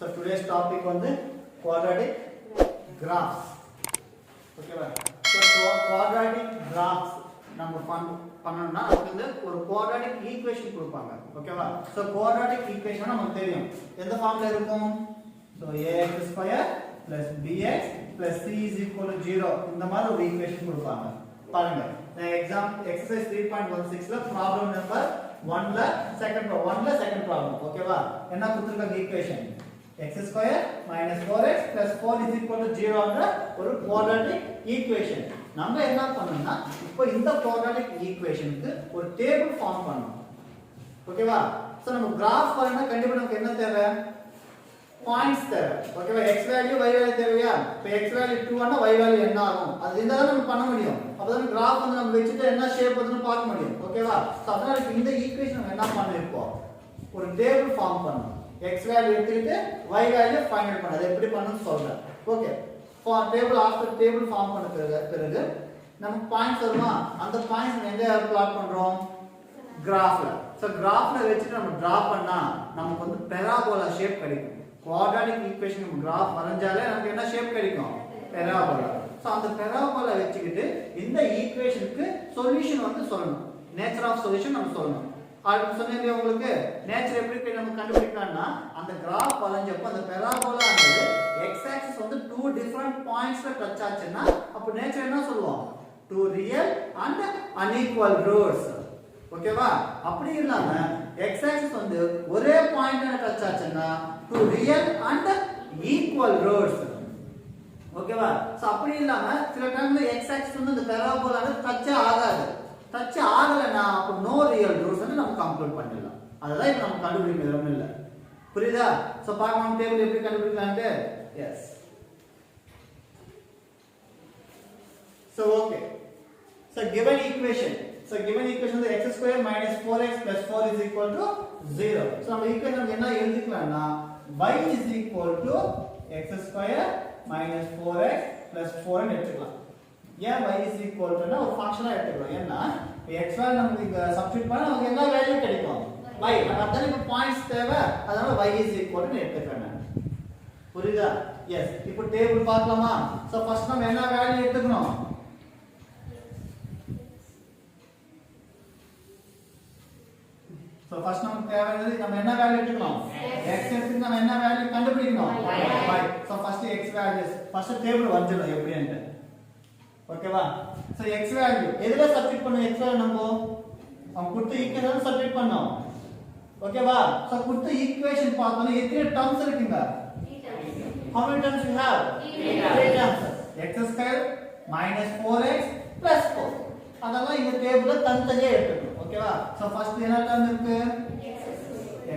So today's topic வந்து quadratic graphs. Okay வா? So quadratic graphs நம்ம பண்ணனும்னா அதுக்கு வந்து ஒரு quadratic equation கொடுப்பாங்க. ஓகேவா? So quadratic equation நமக்கு தெரியும். எந்த ஃபார்ம்ல இருக்கும்? So ax square plus bx plus c is equal to 0 இந்த மாதிரி ஒரு ஈக்குவேஷன் கொடுப்பாங்க. பாருங்க. நான் exercise 3.16 ல problem number 1 ல செகண்ட் ப்ராப்ளம். ஓகேவா? என்ன கொடுத்திருக்காங்க equation? x square minus 4x plus 4 is equal to 0 ன்ற ஒரு quadratic equation. நம்ம என்ன பண்ணனும்னா இப்போ இந்த quadratic equationக்கு ஒரு டேபிள் ஃபார்ம் பண்ணனும். ஓகேவா? சோ நம்ம கிராஃப் பண்ணா கண்டிப்பா நமக்கு என்ன தேவை? பாயிண்ட்ஸ் தேவை. ஓகேவா? x வேல்யூ y வேல்யூ தேவையா? இப்போ x வேல்யூ 2 ஆனா y வேல்யூ என்ன ஆகும்? அது இருந்தா தான் நம்ம பண்ண முடியும். அப்பதான் கிராஃப் வந்து நம்ம வெச்சிட்டு என்ன ஷேப் வருதுன்னு பார்க்க முடியும். ஓகேவா? சோ அதனால இந்த ஈக்குவேஷன் நம்ம என்ன பண்ணிருப்போம்? ஒரு டேபிள் ஃபார்ம் பண்ணனும். x வேல்யூ எடுத்துக்கிட்டு y வேல்யூ ஃபைண்ட் அவுட் பண்ணது எப்படி பண்ணனும்னு சொல்றேன். Okay. For table after table form பண்ண பிறகு நமக்கு பாயிண்ட்ஸ் வருமா? அந்த பாயிண்ட்ஸ் நம்ம எங்க பிளாட் பண்றோம்? கிராஃப்ல. சோ கிராஃப்ல வெச்சிட்டு நம்ம டிரா பண்ணா நமக்கு வந்து பெராபோலா ஷேப் கிடைக்கும். குவாட்ராட்டிக் ஈக்குவேஷன் நம்ம கிராஃப் வரைஞ்சாலே நமக்கு என்ன ஷேப் கிடைக்கும்? பெராபோலா. சோ அந்த பெராபோலா வெச்சிட்டு இந்த ஈக்குவேஷனுக்கு சொல்யூஷன் வந்து சொல்லணும். நேச்சர் ஆஃப் சொல்யூஷன் நம்ம சொல்லணும். அது சொன்னேன் உங்களுக்கு நேச்சர் எப்படி நம்ம கண்டுபிடிக்கலாம்னா அந்த கிராஃப் வரைஞ்சப்ப அந்த பெராபோலாங்கிறது x axis வந்து two different pointsல டச் ஆச்சுன்னா அப்ப நேச்சர் என்ன சொல்லுவோம்? two real and unequal roads. ஓகேவா? அப்படி இல்லாம x axis வந்து ஒரே பாயிண்ட்ல டச் ஆச்சுன்னா two real and equal roads. ஓகேவா? சோ அப்படி இல்லாம சில டைம்ல x axis வந்து இந்த பெராபோலால டச் ஆகாது. டச் ஆகலனா அப்ப நோ ரியல் ரூட்ஸ் வந்து நம்ம கம்ப்ளீட் பண்ணிடலாம். அததான் இப்ப நம்ம கண்டுபிடிக்கிறது ஒண்ணும் இல்ல. புரியுதா? சோ பார்க்கலாம் டேபிள் எப்படி கண்டுபிடிக்கலாம்னு. S. So okay. So given equation வந்து x square minus 4x plus 4 is equal to 0. So நம்ம ஈக்குவேஷன் என்ன எழுதிக்கலாம்னா y is equal to x square minus 4x plus 4 ன்னு எடுத்துக்கலாம். ஏன் y is equal to னா ஒரு ஃபங்க்ஷனா எடுத்துக்கலாம். ஏன்னா x வேல்யூ நமக்கு இங்க சப்ஸ்டிட்யூட் பண்ணா நமக்கு என்ன வேல்யூ கிடைக்கும்? y. அதான் இப்ப பாயிண்ட்ஸ் தேவை. அதனால y is equal to எடுத்துக்கறேன் நான். புரியுதா? எஸ். இப்போ டேபிள் பார்க்கலாமா? சோ ஃபர்ஸ்ட் நம்ம என்ன வேல்யூ எடுத்துக்கணும்? சோ ஃபர்ஸ்ட் நமக்கு தேவையானது நம்ம என்ன வேல்யூ எடுத்துக்கணும்? x எடுத்து நம்ம என்ன வேல்யூ கண்டுபிடிக்கணும்? y. So first x values first table வரையணும் எப்படின்னு. ஓகேவா? சோ x வேல்யூ எதுல சப்ஸ்டிட்யூட் பண்ணனும்? x வேல்யூ நம்ம கொடுத்த ஈக்குவேஷன் சப்ஸ்டிட்யூட் பண்ணோம். ஓகேவா? சோ கொடுத்த ஈக்குவேஷன் பார்த்தோம்னா எத்தனை டர்ம்ஸ் இருக்குங்க? How many terms you have? 3 terms. x square minus 4x plus 4. அதெல்லாம் இந்த டேபிள்ல தனித்தனியா எடுத்துக்கணும். ஓகேவா? சோ ஃபர்ஸ்ட் என்ன டர்ம் இருக்கு?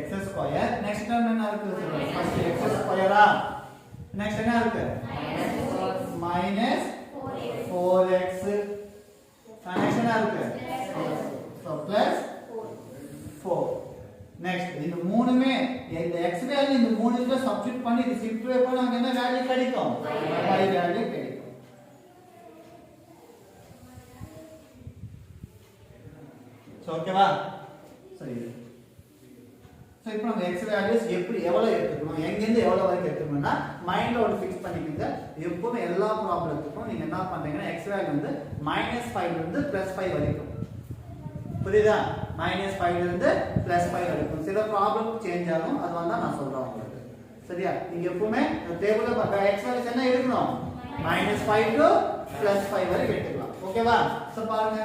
x square. நெக்ஸ்ட் டர்ம் என்ன இருக்கு? First x ஸ்கொயரா? நெக்ஸ்ட் என்ன இருக்கு? minus 4x. நெக்ஸ்ட் என்ன இருக்கு? So plus 4. நெக்ஸ்ட் இந்த மூணுமே இந்த x வேல்யூ இந்த மூணுல சப்ஸ்டிட்யூட் பண்ணி இது சிம்பிளிஃபை பண்ணா நமக்கு என்ன வேல்யூ கிடைக்கும்? y வேல்யூ கிடைக்கும். சோ ஓகேவா? சரி. சோ இப்போ நம்ம x வேல்யூஸ் எப்படி எவ்வளவு எடுத்துக்கணும்? எங்க இருந்து எவ்வளவு வரைக்கும் எடுத்துக்கணும்னா மைண்ட்ல ஒரு ஃபிக்ஸ் பண்ணிக்கங்க. எப்பவுமே எல்லா ப்ராப்ளத்துக்கும் நீங்க என்ன பண்றீங்கன்னா x வேல்யூ வந்து -5 ல இருந்து +5 வரைக்கும். புரியுதா? -5 ல இருந்து +5 வரைக்கும். சில ப்ராப்ளம் சேஞ்ச் ஆகும். அது வந்தா நான் சொல்றேன் உங்களுக்கு. சரியா? நீங்க எப்பவுமே டேபிள்ல x வேல்யூஸ் என்ன எடுக்கணும்? -5 to +5 வரைக்கும் எடுத்துக்கலாம். ஓகேவா? சோ பாருங்க.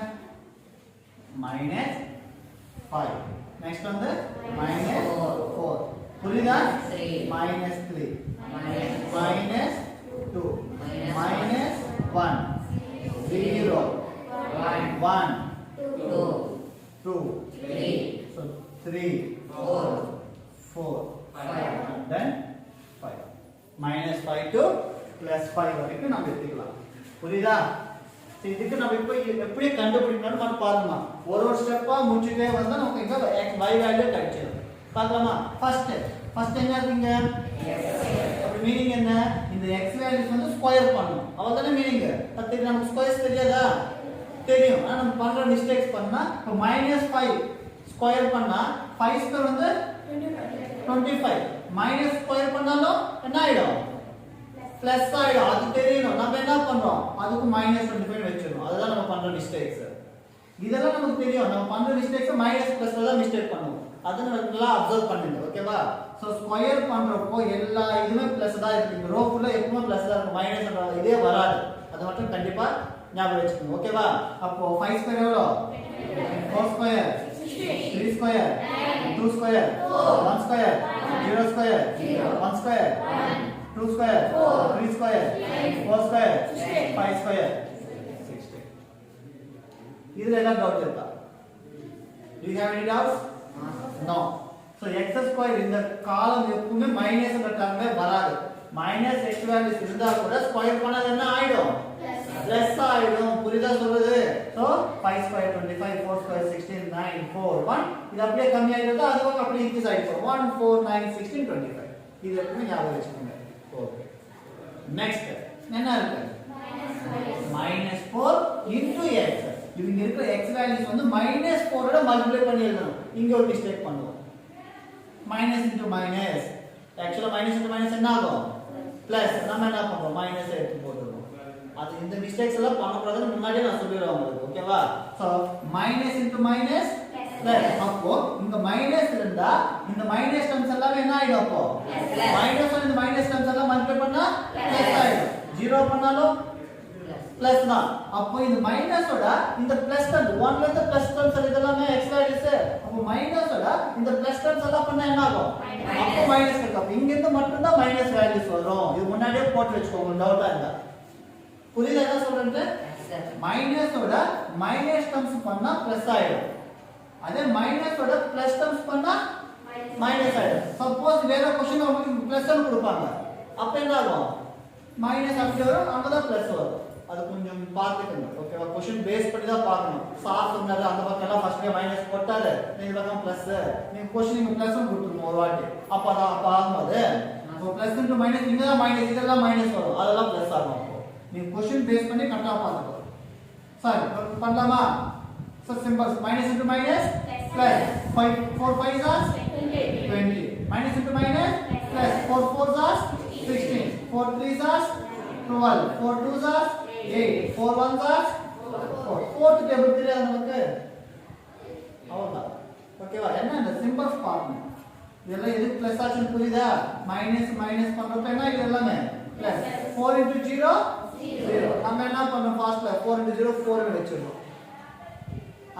-5. நெக்ஸ்ட் வந்து -4. புரியுதா? -3 -2 -1 0 1 2 3 so 3 4 5 and then 5. -5 to +5 வரைக்கும் நம்ம எடுத்துக்கலாம். புரியுதா? இதுக்கு நம்ம இப்போ எப்படி கண்டுபிடிக்கணும்னு மட்டும் பாருங்க. ஒரு ஸ்டெப்பா முடிச்சிட்டே வந்தா நமக்கு இங்க y வேல்யூ கிடைச்சிடும். பார்க்கலாமா? ஃபர்ஸ்ட் என்ன இருக்குங்க? அப்ப மீனிங் என்ன? இந்த x வேல்யூஸ் வந்து ஸ்கொயர் பண்ணனும். அவ்வளவுதானே மீனிங். அது நமக்கு ஸ்கொயர்ஸ் தெரியாதா? தெரியும். ஆனா நம்ம பண்ற மிஸ்டேக்ஸ் பண்ணா இப்போ -5 ஸ்கொயர் பண்ணா 5 ஸ்கொயர் வந்து 25 மைனஸ் ஸ்கொயர் பண்ணாலும் என்ன ஆயிடும் பிளஸ் ஆயிடும் அது தெரியணும் நம்ம என்ன பண்றோம் அதுக்கு -25 வெச்சிரோம் அதுதான் நம்ம பண்ற மிஸ்டேக்ஸ் இதெல்லாம் நமக்கு தெரியும் நம்ம பண்ற மிஸ்டேக்ஸ் மைனஸ் பிளஸ்ல தான் மிஸ்டேக் பண்ணுவோம் அது நல்லா அப்சர்வ் பண்ணுங்க ஓகேவா சோ ஸ்கொயர் பண்றப்போ எல்லா இதுமே பிளஸ் தான் இருக்கு இந்த ரோ ஃபுல்லா எப்பவுமே பிளஸ் தான் இருக்கும் மைனஸ் இதே வராது அது மட்டும் கண்டிப்பா ஞாபகம் வச்சுக்கோங்க ஓகேவா அப்போ 5 ஸ்கொயர் எவ்வளவு 4 square 3 square 2 square 1 square 0 square 1 square 2 square 3 square 4 square 5 square 60 இதுல என்ன டவுட் இருக்கா do you have any doubts no so x square இந்த காலம் எப்பவுமே மைனஸ் என்ற டேர்மே வராது மைனஸ் x வேல்யூஸ் இருந்தா கூட ஸ்கொயர் பண்ணா என்ன ஆயிடும் பிளஸ் ஆயிடும் புரியுதா சொல்றது சோ 5 ஸ்கொயர் 25 4 ஸ்கொயர் 16 9 4 1 இது அப்படியே கம்மி ஆயிடுது அதுவும் அப்படியே இன்க்ரீஸ் ஆயிடும் 1 4 9 16 25 இது எப்பவுமே ஞாபகம் வச்சுக்கோங்க ஓகே நெக்ஸ்ட் என்ன இருக்கு -4 into x இங்க இருக்கிற x வேல்யூஸ் வந்து -4 ஓட மல்டிப்ளை பண்ணி எழுதணும் இங்க ஒரு மிஸ்டேக் பண்ணுவோம் minus into minus ஆக்சுவலா minus into minus என்ன ஆகும் பிளஸ் நாம என்ன பண்றோம் மைனஸ் எடுத்து போடுறோம் அது இந்த மிஸ்டேக்ஸ் எல்லாம் பண்ணக்கூடாதுன்னு முன்னாடியே நான் சொல்லிடுறேன் உங்களுக்கு ஓகேவா so minus into minus plus அப்போ இங்க மைனஸ் இருந்தா இந்த மைனஸ் டெர்ம்ஸ் எல்லாம் என்ன ஆயிடும் அப்போ மைனஸ் இந்த மைனஸ் டெர்ம்ஸ் எல்லாம் மல்டிப்ளை பண்ணா பிளஸ் ஆயிடும் 0 பண்ணாலும் பிளஸ் தான் அப்போ இந்த மைனஸோட இந்த பிளஸ் டெர்ம் 1 ல இருந்து பிளஸ் டெர்ம்ஸ் இதெல்லாம் x வேல்யூஸ் அப்போ மைனஸோட இந்த பிளஸ் டெர்ம்ஸ் எல்லாம் பண்ணா என்ன ஆகும் அப்போ மைனஸ் கிடைக்கும் அப்ப இங்க இருந்து மட்டும் தான் மைனஸ் வேல்யூஸ் வரும் இது முன்னாடியே போட்டு வெச்சுக்கோங்க டவுட்டா இருந்தா புரியல என்ன சொல்றேன்னு மைனஸோட மைனஸ் டெர்ம்ஸ் பண்ணா பிளஸ் ஆயிடும் அதே மைனஸோட பிளஸ் டெர்ம்ஸ் பண்ணா மைனஸ் ஆயிடும் சப்போஸ் வேற क्वेश्चन உங்களுக்கு பிளஸ் னு கொடுப்பாங்க அப்ப என்ன ஆகும் மைனஸ் அப்படியே வரும் அங்க தான் பிளஸ் வரும் அது கொஞ்சம் பார்த்துக்கங்க ஓகேவா क्वेश्चन பேஸ் பண்ணி தான் பார்க்கணும் சார் சொன்னாரு அந்த பக்கம் எல்லாம் ஃபர்ஸ்ட்ல மைனஸ் போட்டாரு இந்த பக்கம் பிளஸ் நீங்க क्वेश्चन நீங்க பிளஸ் னு கொடுத்துறீங்க ஒரு வாட்டி அப்ப அத ஆகும்போது அப்போ பிளஸ் into மைனஸ் இங்க தான் மைனஸ் இதெல்லாம் மைனஸ் வரும் அதெல்லாம் பிளஸ் ஆகும் அப்போ நீங்க क्वेश्चन பேஸ் பண்ணி கரெக்ட்டா பார்த்துக்கோ சரி பண்ணலாமா so symbols minus into minus plus 5 4 5s are 20 minus into minus plus 4 4s are 16 4 3s are 12 4 2s are 8 4 1s are 4 fourth table தெரியாது நமக்கு அவ்வளவுதான் ஓகேவா என்ன இந்த சிம்பல்ஸ் பார்க்கணும் இதெல்லாம் எதுக்கு பிளஸ் ஆச்சுன்னு புரியுதா மைனஸ் மைனஸ் பண்றப்ப என்ன இது எல்லாமே பிளஸ் 4 into 0 0 நம்ம என்ன பண்ணோம் ஃபாஸ்ட்ல 4 into 0 4 னு வெச்சிரோம்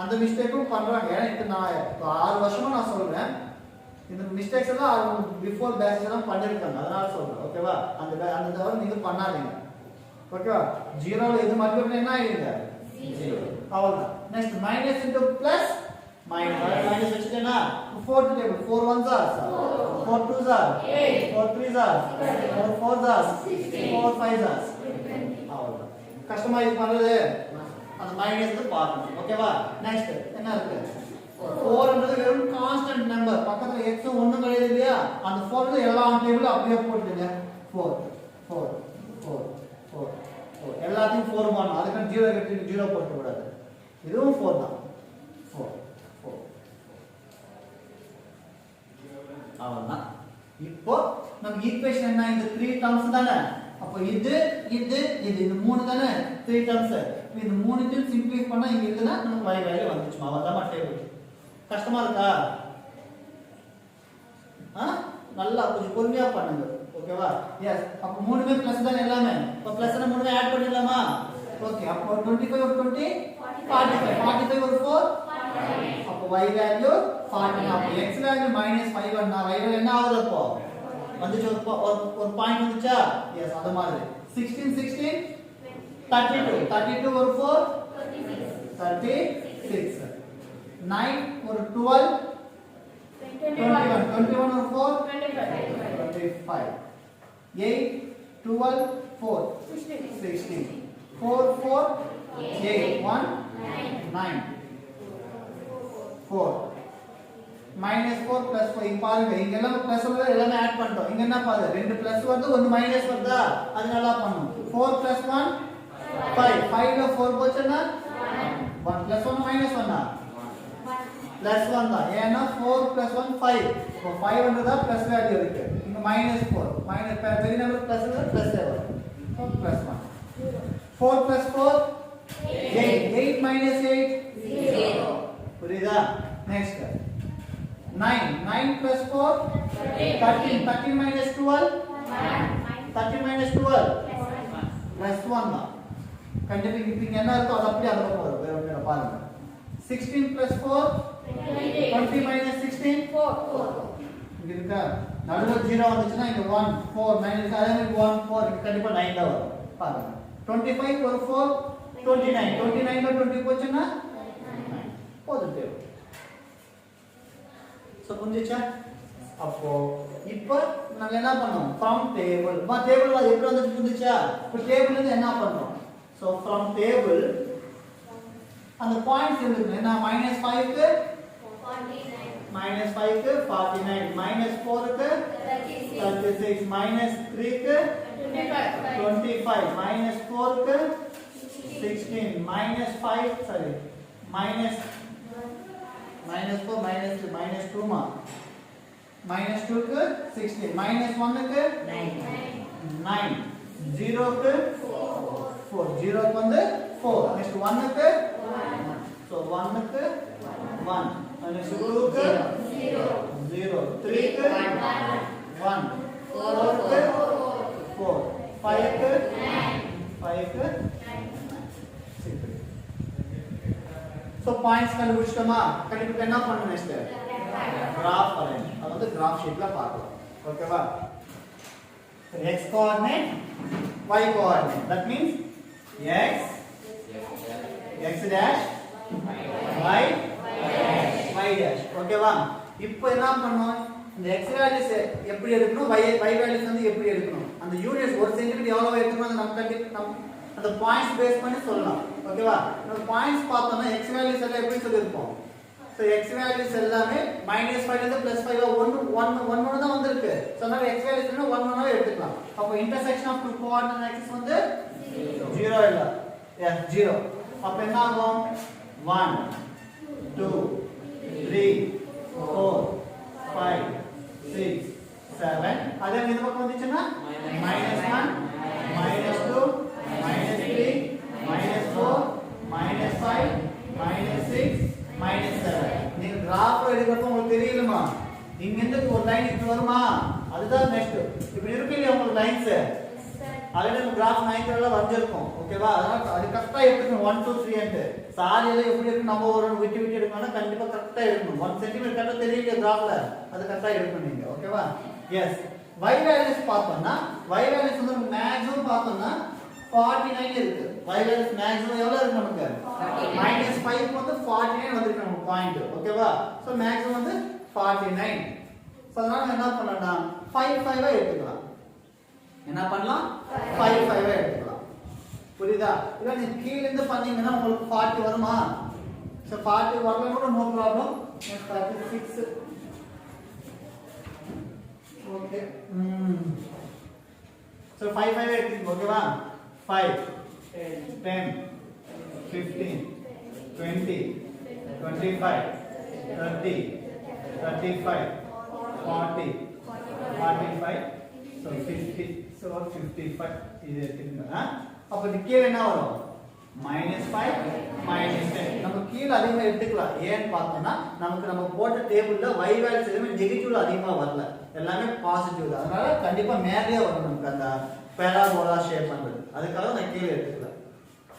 அந்த மிஸ்டேக்கும் பண்றாங்க இது நான் 6 வருஷமா நான் சொல்றேன் இந்த மிஸ்டேக்ஸ் எல்லாம் பிஃபோர் பேட்ச் எல்லாம் பண்ணிருக்காங்க அதனால சொல்றேன் ஓகேவா அந்த தவிர நீங்க பண்ணாதீங்க ஓகேவா 0 ல எது மல்டிப்ளை பண்ணா என்ன ஆயிடுங்க 0 அவ்வளவுதான் next minus into plus minus வெச்சிட்டேனா fourth table 4 1s are 4 2s are 8 4 3s are 4 4s are 4 5s are அவ்வளவுதான் கஷ்டமா இது பண்றது அந்த மைனஸ் பார்க்கணும் ஓகேவா நெக்ஸ்ட் என்ன இருக்கு 4 ன்றது வெறும் கான்ஸ்டன்ட் நம்பர் பக்கத்துல x ஒண்ணும் கிடையாது இல்லையா அந்த 4 ல எல்லா டேபிள் அப்படியே போட்டுடுங்க 4 4 4 4 4 எல்லாத்தையும் 4 பண்ணனும் அதுக்கு 0 கட்டி 0 போட கூடாது இதுவும் 4 தான் 4 4 அவ்வளவுதான் இப்போ நம்ம ஈக்குவேஷன் என்ன இந்த 3 டர்ம்ஸ் தானே அப்ப இது இந்த மூணு தானே 3 டர்ம்ஸ் இந்த மூணுத்தையும் சிம்பிளிஃபை பண்ணா இங்க இருக்குனா நமக்கு y வேல்யூ வந்துச்சுமா அவ்வளவுதான் டேபிள் கஷ்டமா இருக்கா நல்லா கொஞ்சம் பொறுமையா பண்ணுங்க ஓகேவா எஸ் அப்ப மூணுமே பிளஸ் தானே எல்லாமே அப்ப பிளஸ்னா மூணுமே ஆட் பண்ணிடலாமா ஓகே அப்போ 25 ஒரு 20 45 45 ஒரு 4 அப்போ y வேல்யூ 40 அப்போ x வேல்யூ -5 வந்தா y வேல்யூ என்ன ஆகுது அப்போ வந்துச்சு ஒரு பாயிண்ட் வந்துச்சா எஸ் அத மாதிரி 16 16 32 32 ஒரு 4 36 9 ஒரு 12 21 21 ஒரு 4 25 8 12 4 16 4 4 8 1 9 4 -4 plus 5 பாருங்க இங்க எல்லாம் பிளஸ் வருது எல்லாமே ஆட் பண்ணிட்டோம் இங்க என்ன பாரு ரெண்டு பிளஸ் வருது ஒன்னு மைனஸ் வருதா அது நல்லா பண்ணனும் 4 plus 1 5 5 ல 4 போச்சுனா 1 plus 1 minus 1 1 plus 1 தான் ஏன்னா 4 plus 1 5 இப்போ 5 வந்ததா plus வேல்யூ இருக்கு இங்க -4 மைனஸ் பெரிய நம்பர் பிளஸ் பிளஸ் வரும் so plus 1 4 plus 4 8 8 minus 8 0 புரியுதா next 9 plus 4 13 minus 12 13 minus 12 plus 1 தான் கண்டிப்பா இங்க என்ன இருக்கோ அது அப்படியே அங்க போறது வேற ஒண்ணு பாருங்க 16 plus 4 20 minus 16 4 இங்க இருக்கா நடுவுல 0 வந்துச்சுனா இங்க 1 4 மைனஸ் அதே மாதிரி 1 4 இங்க கண்டிப்பா 9 தான் வரும் பாருங்க 25 ஒரு 4 29 29 ல 20 போச்சுனா பாசிட்டிவ் சோ புரிஞ்சுச்சா அப்போ இப்போ நாங்க என்ன பண்ணோம் from table டேபிள்ல எப்படி வந்து புரிஞ்சுச்சா இப்போ டேபிள்ல இருந்து என்ன பண்றோம் சோ from table அந்த பாயிண்ட்ஸ் இருக்கு என்ன -5 க்கு 49 -5 க்கு 49 -4 க்கு 36 -3 க்கு 25 -4 க்கு 16 -5 sorry -4 -2 மா -2 க்கு 16 -1 க்கு 9 0 க்கு 4 0 க்கு வந்து 4 next 1 க்கு 1 so 1 க்கு 1 next 2 க்கு 0 3 க்கு 1 4 க்கு 4 5 க்கு 5 க்கு so points கண்டுபிடிச்சிட்டோமா கண்டிப்பா என்ன பண்ணணும் next graph வரையணும் அது வந்து graph sheetல பார்க்கலாம் ஓகேவா x coordinate y coordinate that means x dash y dash ஓகேவா இப்போ என்ன பண்ணனும் இந்த x வேல்யூஸ் எப்படி எடுக்கணும் y வேல்யூஸ் வந்து எப்படி எடுக்கணும் அந்த யூனிட்ஸ் 1 சென்டிமீட்டர் எவ்வளவு எடுக்கணும் நம்ம அந்த பாயிண்ட்ஸ் பேஸ் பண்ணி சொல்லலாம் ஓகேவா நம்ம பாயிண்ட்ஸ் பார்த்தோம்னா x வேல்யூஸ் எல்லாம் எப்படி சொல்லிருப்போம் சோ x வேல்யூஸ் எல்லாமே -5 ல இருந்து +5 1 தான் வந்திருக்கு சோ நம்ம x வேல்யூஸ் 1 1 எடுத்துக்கலாம் அப்போ intersection of two coordinate axis வந்து 0 இல்ல எஸ் 0 அப்ப என்ன ஆகும் 1 2 3 4 5 6 7 அதே இந்த பக்கம் வந்துச்சுனா -1 -2 -3 -4 -5 -6 -7 நீங்க கிராஃப் எடுக்கிறப்ப உங்களுக்கு தெரியலமா இங்க இருந்து ஒரு லைன் இப்படி வருமா அதுதான் நெக்ஸ்ட் இப்படி இருக்கு இல்லையா உங்களுக்கு லைன்ஸ் ஆல்ரெடி நம்ம கிராஃப் 9th ல வரைஞ்சிருக்கோம் ஓகேவா அதனால அது கரெக்ட்டா எடுக்கணும் 1 2 3 ன்னு சாரியில எப்படி இருக்கு நம்ம ஒரு விட்டு விட்டு எடுக்கணும்னா கண்டிப்பா கரெக்ட்டா எடுக்கணும் 1 cm கரெக்ட்டா தெரியல கிராஃப்ல அது கரெக்ட்டா எடுக்கணும் நீங்க ஓகேவா எஸ் y வேல்யூஸ் பார்த்தோம்னா y வேல்யூஸ் வந்து மேக்ஸிமம் பார்த்தோம்னா 49 இருக்கு y வேல்யூஸ் மேக்ஸிமம் எவ்வளவு இருக்கு நமக்கு -5 வந்து 49 வந்திருக்கு நமக்கு பாயிண்ட் ஓகேவா சோ மேக்ஸிமம் வந்து 49 சோ அதனால என்ன பண்ணலாம் 5 5 ஆ எடுத்துக்கலாம் என்ன பண்ணலாம் 5 5 ஆ எடுத்துக்கலாம் புரியுதா இல்ல நீங்க கீழ இருந்து பண்ணீங்கன்னா உங்களுக்கு 40 வருமா சோ 40 வரலனா கூட நோ ப்ராப்ளம் 36 ஓகே சோ 5 5 எடுத்துக்கோங்க ஓகேவா 5 10 15 20 25 30 35 40 45 so 50 so 55 இது எடுத்துக்கங்க அப்ப இது கீழ என்ன வரும் -5 -10 நம்ம கீழ அதிகமா எடுத்துக்கலாம் ஏன்னு பார்த்தோம்னா நமக்கு நம்ம போட்ட டேபிள்ல y வேல்யூஸ் எதுமே நெகட்டிவ்ல அதிகமா வரல எல்லாமே பாசிட்டிவ் தான் அதனால கண்டிப்பா மேலேயே வரும் நமக்கு அந்த பாராபோலா ஷேப் பண்றது அதுக்காக நான் கீழ எடுத்துக்கலாம்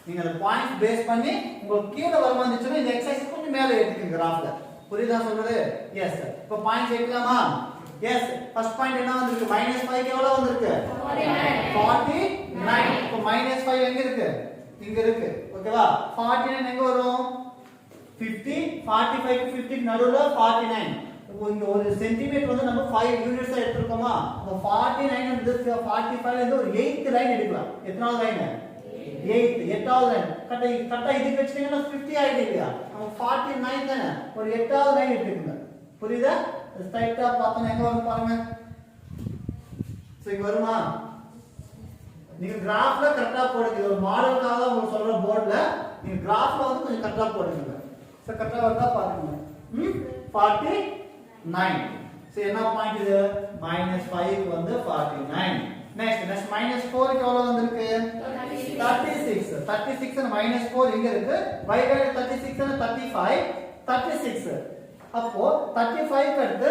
நீங்க அந்த பாயிண்ட் பேஸ் பண்ணி உங்களுக்கு கீழ வரமா இருந்துச்சுன்னா இந்த எக்ஸர்சைஸ் கொஞ்சம் மேலே எடுத்துக்கங்க கிராஃப்ல புரியுதா சொல்றது எஸ் இப்போ பாயிண்ட்ஸ் எடுக்கலாமா எஸ் ஃபர்ஸ்ட் பாயிண்ட் என்ன வந்திருக்கு -5 எவ்வளவு வந்திருக்கு 49 இப்போ -5 எங்க இருக்கு இங்க இருக்கு ஓகேவா 49 எங்க வரும் 50 45 க்கு 50 நடுவுல 49 இப்போ இங்க ஒரு சென்டிமீட்டர் வந்து நம்ம 5 யூனிட்ஸா எடுத்துறோமா அப்ப 49 வந்து 45 ல இருந்து ஒரு 8th லைன் எடுக்கலாம் எத்தனாவது லைன் 8th 8வது லைன் கரெக்ட்டா இதுக்கு வெச்சீங்கன்னா 50 ஆயிடுது இல்லையா நம்ம 49 தானே ஒரு 8வது லைன் எடுத்துக்கங்க புரியுதா ஸ்ட்ரைட்டா பார்த்தா எங்க வரும் பாருங்க சோ இங்க வருமா நீங்க கிராஃப்ல கரெக்ட்டா போடுங்க இது ஒரு மாடலுக்காக உங்களுக்கு சொல்ற போர்ட்ல நீங்க கிராஃப்ல வந்து கொஞ்சம் கரெக்ட்டா போடுங்க சோ கரெக்ட்டா வருதா பாருங்க 49. So என்ன பாயிண்ட் இது -5 க்கு வந்து 49. நெக்ஸ்ட் -4 க்கு எவ்வளவு வந்திருக்கு 36. 36 and -4 எங்க இருக்கு y வேல்யூ 36 and 35 36. அப்போ 35 க்கு அடுத்து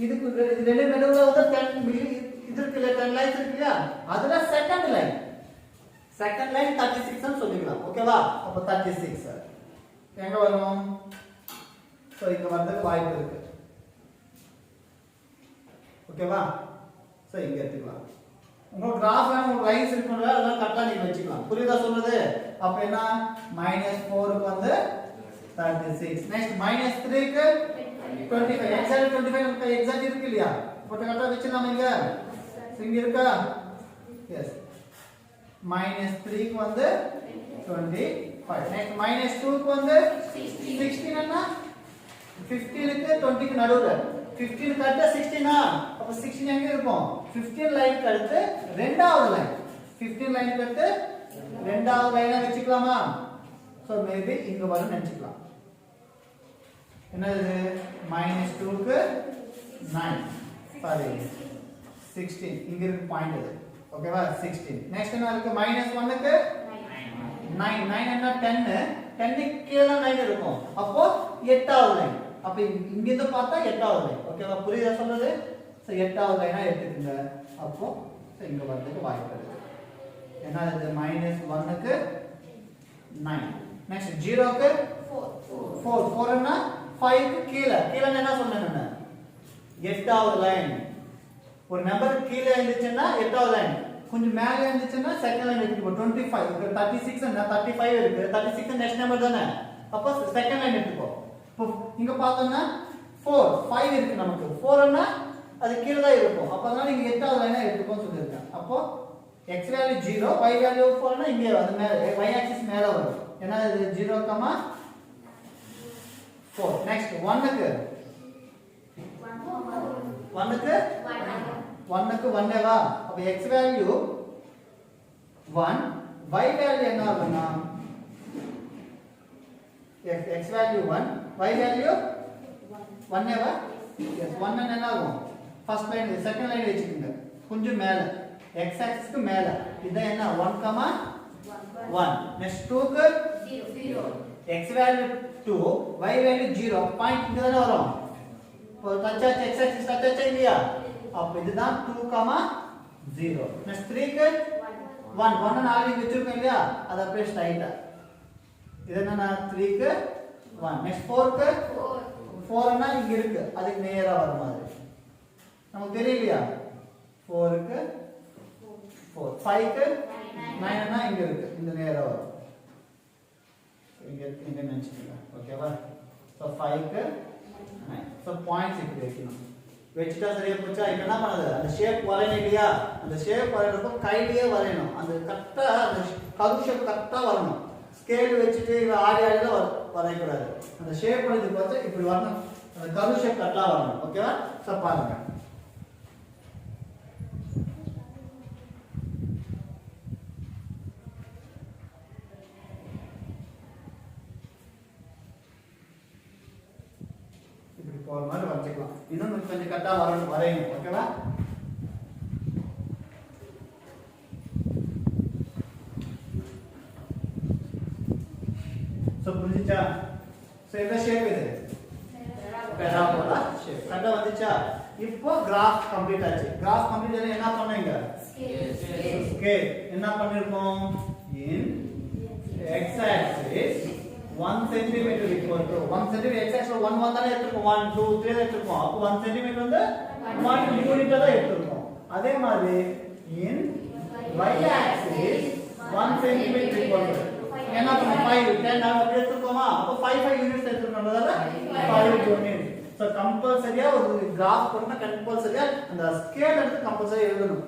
இதுக்கு ரெண்டு நடுவுல வந்து 10 மில்லி இது இருக்குல 10 லைன்ஸ் இருக்குல அதுல செகண்ட் லைன் 36 ன்னு சொல்லிக்கலாம் ஓகேவா அப்ப 36 எங்க வரும் சோ இங்க வரதுக்கு வாய்ப்பு இருக்கு ஓகேவா சோ இங்க எடுத்துக்கலாம் உங்க கிராஃப்ல உங்க லைன்ஸ் இருக்குல அதெல்லாம் கரெக்ட்டா நீங்க வெச்சுக்கலாம் புரியுதா சொல்றது அப்ப என்ன -4 க்கு வந்து 36 நெக்ஸ்ட் -3 க்கு 25 எக்ஸாக்ட் 25 நமக்கு எக்ஸாக்ட் இருக்கு இல்லையா போட்டு கரெக்ட்டா வெச்சலாம் இங்க இங்க இருக்கா எஸ் -3 க்கு வந்து 25 நெக்ஸ்ட் -2 க்கு வந்து 16 என்ன 15 க்கு 20 க்கு நடுவுல 15 க்கு அடுத்து 16 அப்ப 16 எங்க இருக்கும் 15 லைன் க்கு அடுத்து இரண்டாவது லைன் 15 லைன் க்கு அடுத்து இரண்டாவது லைனை வெச்சுக்கலாமா சோ மேபி இங்க வரும் நினைச்சுக்கலாம் என்னது -2 க்கு 9 சாரி 16 இங்க இருக்கு பாயிண்ட் இது ஓகேவா 16 நெக்ஸ்ட் என்ன இருக்கு -1 க்கு 9 என்ன 10 க்கு கீழ லைன் இருக்கும் அப்போ 8வது லைன் அப்ப இங்க இருந்து பார்த்தா 8வது லைன் ஓகேவா புரியுதா சொல்றது சோ 8வது லைனா எடுத்துக்கங்க அப்போ இங்க வரதுக்கு வாய்ப்பு இருக்கு என்ன இது -1 க்கு 9 நெக்ஸ்ட் 0 க்கு 4 என்ன 5 க்கு கீழ என்ன சொன்னேன் நான் 8வது லைன் ஒரு நம்பர் கீழ இருந்துச்சுன்னா 8வது லைன் கொஞ்சம் மேல இருந்துச்சுன்னா செகண்ட் லைன் எடுத்துக்கோ 25 36 and 35 இருக்கு 36 நெக்ஸ்ட் நம்பர் தானே அப்ப செகண்ட் லைன் எடுத்துக்கோ இப்போ இங்க பார்த்தோம்னா 5 இருக்கு நமக்கு 4 ன்னா அது கீழ தான் இருக்கும் அப்ப அதனால நீங்க 8வது லைனா எடுத்துக்கோன்னு சொல்லிருக்கேன் அப்போ x வேல்யூ 0 y வேல்யூ 4 னா இங்க அது மேல y ஆக்சிஸ் மேல வரும் ஏன்னா இது 0, 4 நெக்ஸ்ட் 1 க்கு 1 வா அப்ப x வேல்யூ 1 y வேல்யூ என்ன ஆகும்னா x வேல்யூ 1 y வேல்யூ 1 வா எஸ் 1 என்ன ஆகும் ஃபர்ஸ்ட் லைன் செகண்ட் லைன் வெச்சுக்கங்க கொஞ்சம் மேல x ஆக்சிஸ்க்கு மேல இது என்ன 1, 1 நெக்ஸ்ட் 2 க்கு 0 x value 2 y value 0 point இங்க தான வரும் இப்போ டச் x ஆக்சிஸ் டச் இல்லையா அப்ப இதுதான் 2, 0 நெக்ஸ்ட் 3 க்கு 1 நாலு வெச்சிருக்கோம் இல்லையா அத அப்படியே ஸ்ட்ரைட்டா இது என்ன 3 க்கு 1 நெக்ஸ்ட் 4 க்கு 4 ன்னா இங்க இருக்கு அதுக்கு நேரா வர மாதிரி நமக்கு தெரியலையா 4 க்கு 4 5 க்கு 9 ன்னா இங்க இருக்கு இந்த நேரா வரும் இங்க நினைச்சுக்கலாம் ஓகேவா சோ 5 க்கு 9 சோ பாயிண்ட்ஸ் இப்படி வைக்கணும் வெச்சிட்டா சரியா போச்சா இப்போ என்ன பண்ணுது அந்த ஷேப் வரையணும் இல்லையா அந்த ஷேப் வரையறப்போ கையிலேயே வரையணும் அந்த கரெக்டா அந்த கர்வ் ஷேப் கரெக்டா வரணும் ஸ்கேல் வச்சிட்டு ஆடியால வரையக்கூடாது அந்த ஷேப் பண்ணி பார்த்தா இப்படி வரணும் அந்த கர்வ் ஷேப் கரெக்டா வரணும் ஓகேவா சோ பாருங்க இப்படி போற மாதிரி வரையலாம் இன்னும் கொஞ்சம் கரெக்டா வரையணும் ஓகேவா சோ புரிஞ்சுச்சா சோ இந்த ஷேப் இது பேராபோலா ஷேப் கரெக்ட்டா வந்துச்சா இப்போ கிராஃப் கம்ப்ளீட் ஆச்சு கிராஃப் கம்ப்ளீட் ஆனா என்ன பண்ணுவீங்க ஸ்கேல் என்ன பண்ணிருக்கோம் in x axis 1 cm equal to 1 cm x axis 1 தான எடுத்துக்கோம் 1 2 3 எடுத்துக்கோம் அப்ப 1 cm வந்து 1 யூனிட் தான் எடுத்துக்கோம் அதே மாதிரி in y axis 1 cm equal to என்ன பண்ண 5 10 நாம எடுத்துக்கோமா அப்ப 5 யூனிட்ஸ் எடுத்துக்கறதால 5 யூனிட் சோ கம்பல்சரியா ஒரு கிராஃப் பண்ணா கம்பல்சரியா அந்த ஸ்கேல் எடுத்து கம்பல்சரியா எழுதணும்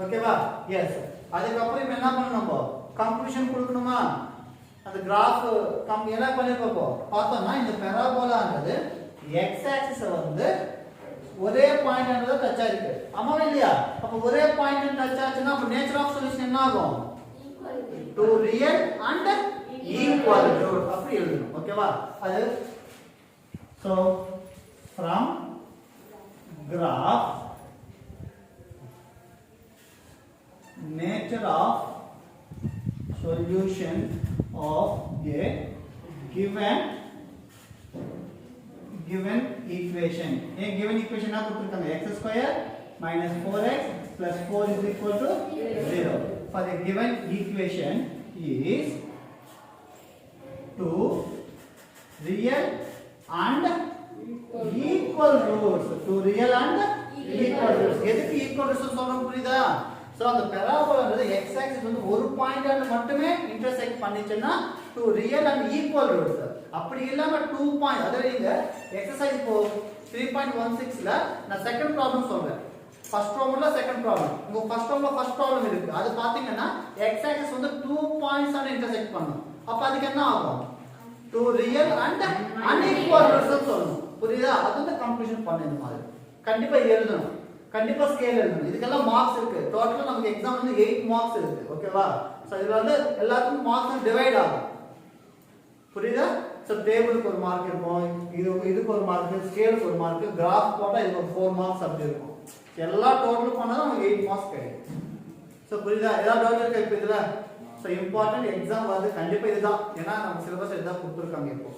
ஓகேவா எஸ் அதுக்கு அப்புறம் என்ன பண்ணனும் நம்ம கன்க்ளூஷன் கொடுக்கணுமா அந்த கிராஃப் என்ன பண்ணிருப்போம் பார்த்தோம்னா இந்த பெராபோலான்றது x ஆக்சிஸ் வந்து ஒரே பாயிண்ட்ன்றத டச் ஆயிருக்கு ஆமா இல்லையா அப்ப ஒரே பாயிண்ட் டச் ஆச்சுன்னா அப்ப நேச்சர் ஆஃப் சொல்யூஷன் என்ன ஆகும் to real and equal to அப்படி எழுதணும் ஓகேவா அது So from graph, nature of solution of a given equation. A given equation ना கொடுத்திருக்காங்க x square minus 4x plus 4 is equal to 0. For the given equation is two real and equal roots. Two real and equal roots. எதுக்கு equal roots சொல்றோம் புரியுதா? So அந்த parabola x axis வந்து ஒரு point ஆல மட்டுமே intersect பண்ணிச்சுன்னா two real and equal roots. அப்படி இல்லாம 2 பாயிண்ட் அதாவது இந்த எக்சர்சைஸ் இப்போ 3.16 ல நான் செகண்ட் ப்ராப்ளம் சொல்றேன். ஃபர்ஸ்ட் ப்ராப்ளம்ல செகண்ட் ப்ராப்ளம். உங்க ஃபர்ஸ்ட் ப்ராப்ளம்ல ஃபர்ஸ்ட் ப்ராப்ளம் இருக்கு. அது பாத்தீங்கன்னா x axis வந்து 2 பாயிண்ட்ஸ் ஆல intersect பண்ணும். அப்ப அதுக்கு என்ன ஆகும்? two real and unequal roots சொல்லணும். புரியுதா? அது வந்து கன்க்ளூஷன் பண்ணணும் மாதிரி. கண்டிப்பா எழுதணும். கண்டிப்பா ஸ்கேல் எழுதணும். இதுக்கெல்லாம் மார்க்ஸ் இருக்கு. டோட்டலா நமக்கு எக்ஸாம் வந்து 8 மார்க்ஸ் இருக்கு. ஓகேவா? சோ இதுல வந்து எல்லாத்துக்கும் மார்க்ஸ் டிவைட் ஆகும். புரியுதா? சோ டேபிளுக்கு ஒரு மார்க் இருக்கும். இதுக்கு ஒரு மார்க், ஸ்கேலுக்கு ஒரு மார்க், கிராஃப் போட்டா இதுக்கு ஒரு 4 மார்க்ஸ் அப்படி இருக்கும். எல்லா டோட்டல் பண்ணா நமக்கு 8 மார்க்ஸ் கிடைக்கும். சோ புரியுதா? எல்லா டவுட் இருக்கு இப்ப இதுல. சோ இம்பார்ட்டன்ட் எக்ஸாம் வந்து கண்டிப்பா இதுதான். ஏன்னா நம்ம சிலபஸ் இதுதான் கொடுத்திருக்காங்க இப்போ.